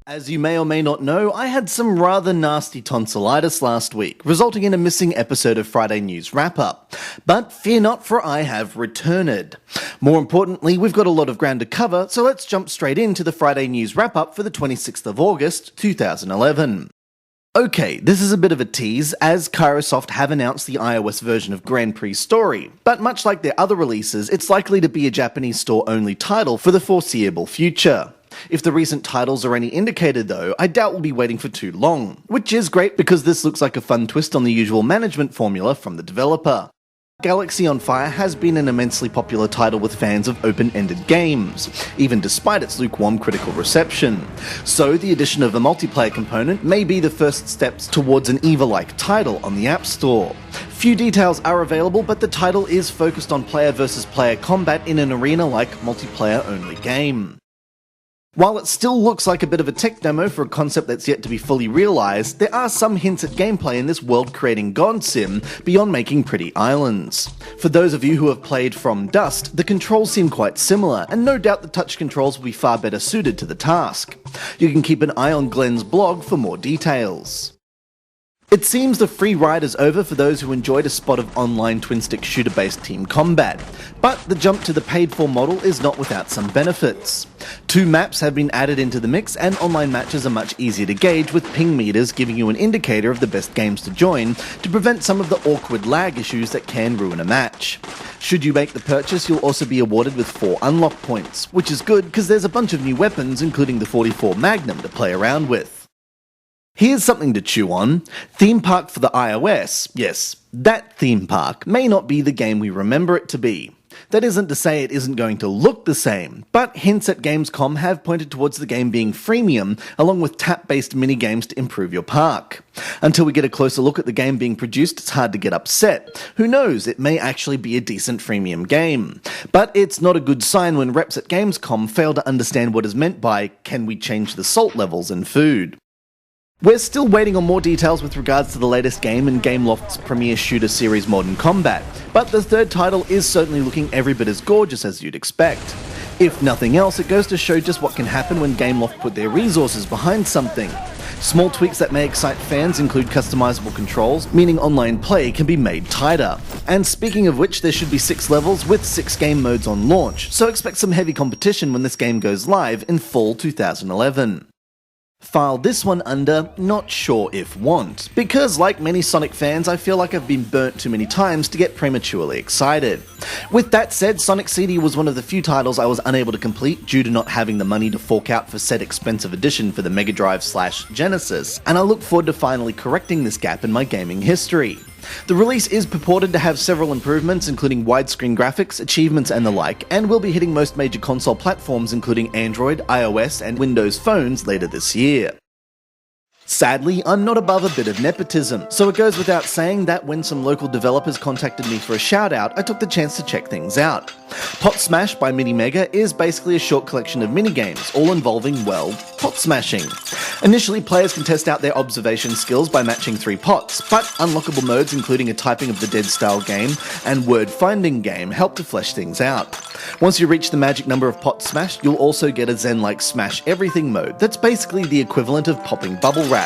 As you may or may not know, I had some rather nasty tonsillitis last week, resulting in a missing episode of Friday News Wrap-Up. But fear not, for I have returned. More importantly, we've got a lot of ground to cover, so let's jump straight into the Friday News Wrap-Up for the 26th of August, 2011. Okay, this is a bit of a tease, as Kairosoft have announced the iOS version of Grand Prix Story, but much like their other releases, it's likely to be a Japanese store-only title for the foreseeable future. If the recent titles are any indicator though, I doubt we'll be waiting for too long, which is great because this looks like a fun twist on the usual management formula from the developer. Galaxy on Fire has been an immensely popular title with fans of open-ended games, even despite its lukewarm critical reception. So the addition of a multiplayer component may be the first steps towards an EVA-like title on the App Store. Few details are available, but the title is focused on player versus player combat in an arena-like multiplayer-only game. While it still looks like a bit of a tech demo for a concept that's yet to be fully realised, there are some hints at gameplay in this world-creating god sim beyond making pretty islands. For those of you who have played From Dust, the controls seem quite similar, and no doubt the touch controls will be far better suited to the task. You can keep an eye on Glenn's blog for more details. It seems the free ride is over for those who enjoyed a spot of online twin-stick shooter-based team combat, but the jump to the paid-for model is not without some benefits. 2 maps have been added into the mix, and online matches are much easier to gauge, with ping meters giving you an indicator of the best games to join to prevent some of the awkward lag issues that can ruin a match. Should you make the purchase, you'll also be awarded with 4 unlock points, which is good because there's a bunch of new weapons, including the 44 Magnum, to play around with. Here's something to chew on. Theme Park for the iOS. Yes, that theme park may not be the game we remember it to be. That isn't to say it isn't going to look the same, but hints at Gamescom have pointed towards the game being freemium, along with tap-based mini-games to improve your park. Until we get a closer look at the game being produced, it's hard to get upset. Who knows, it may actually be a decent freemium game. But it's not a good sign when reps at Gamescom fail to understand what is meant by, can we change the salt levels in food? We're still waiting on more details with regards to the latest game in Gameloft's premier shooter series Modern Combat, but the third title is certainly looking every bit as gorgeous as you'd expect. If nothing else, it goes to show just what can happen when Gameloft put their resources behind something. Small tweaks that may excite fans include customizable controls, meaning online play can be made tighter. And speaking of which, there should be 6 levels with 6 game modes on launch, so expect some heavy competition when this game goes live in fall 2011. File this one under not sure if want, because like many Sonic fans, I feel like I've been burnt too many times to get prematurely excited. With that said, Sonic CD was one of the few titles I was unable to complete due to not having the money to fork out for said expensive edition for the Mega Drive/Genesis, and I look forward to finally correcting this gap in my gaming history. The release is purported to have several improvements, including widescreen graphics, achievements and the like, and will be hitting most major console platforms including Android, iOS and Windows phones later this year. Sadly, I'm not above a bit of nepotism, so it goes without saying that when some local developers contacted me for a shout-out, I took the chance to check things out. Pot Smash by Mini Mega is basically a short collection of minigames, all involving, well, pot smashing. Initially, players can test out their observation skills by matching 3 pots, but unlockable modes including a typing of the dead style game and word finding game help to flesh things out. Once you reach the magic number of pots smashed, you'll also get a Zen-like smash everything mode that's basically the equivalent of popping bubble wrap.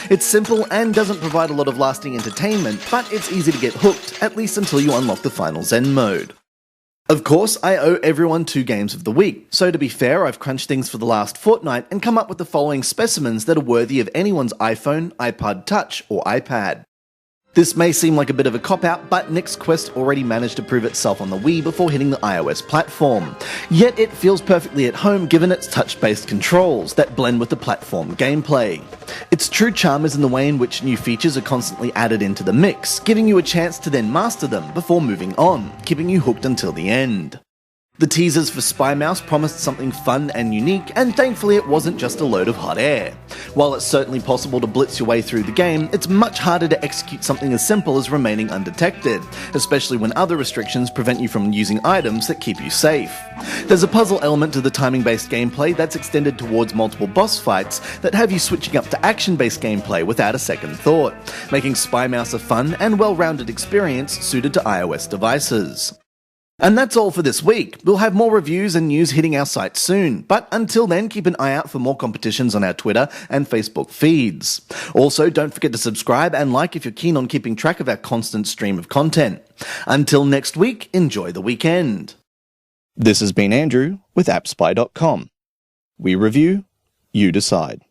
It's simple and doesn't provide a lot of lasting entertainment, but it's easy to get hooked, at least until you unlock the final Zen mode. Of course, I owe everyone 2 games of the week, so to be fair, I've crunched things for the last fortnight and come up with the following specimens that are worthy of anyone's iPhone, iPod Touch, or iPad. This may seem like a bit of a cop-out, but Nick's Quest already managed to prove itself on the Wii before hitting the iOS platform. Yet it feels perfectly at home given its touch-based controls that blend with the platform gameplay. Its true charm is in the way in which new features are constantly added into the mix, giving you a chance to then master them before moving on, keeping you hooked until the end. The teasers for Spy Mouse promised something fun and unique, and thankfully it wasn't just a load of hot air. While it's certainly possible to blitz your way through the game, it's much harder to execute something as simple as remaining undetected, especially when other restrictions prevent you from using items that keep you safe. There's a puzzle element to the timing-based gameplay that's extended towards multiple boss fights that have you switching up to action-based gameplay without a second thought, making Spy Mouse a fun and well-rounded experience suited to iOS devices. And that's all for this week. We'll have more reviews and news hitting our site soon. But until then, keep an eye out for more competitions on our Twitter and Facebook feeds. Also, don't forget to subscribe and like if you're keen on keeping track of our constant stream of content. Until next week, enjoy the weekend. This has been Andrew with AppSpy.com. We review, you decide.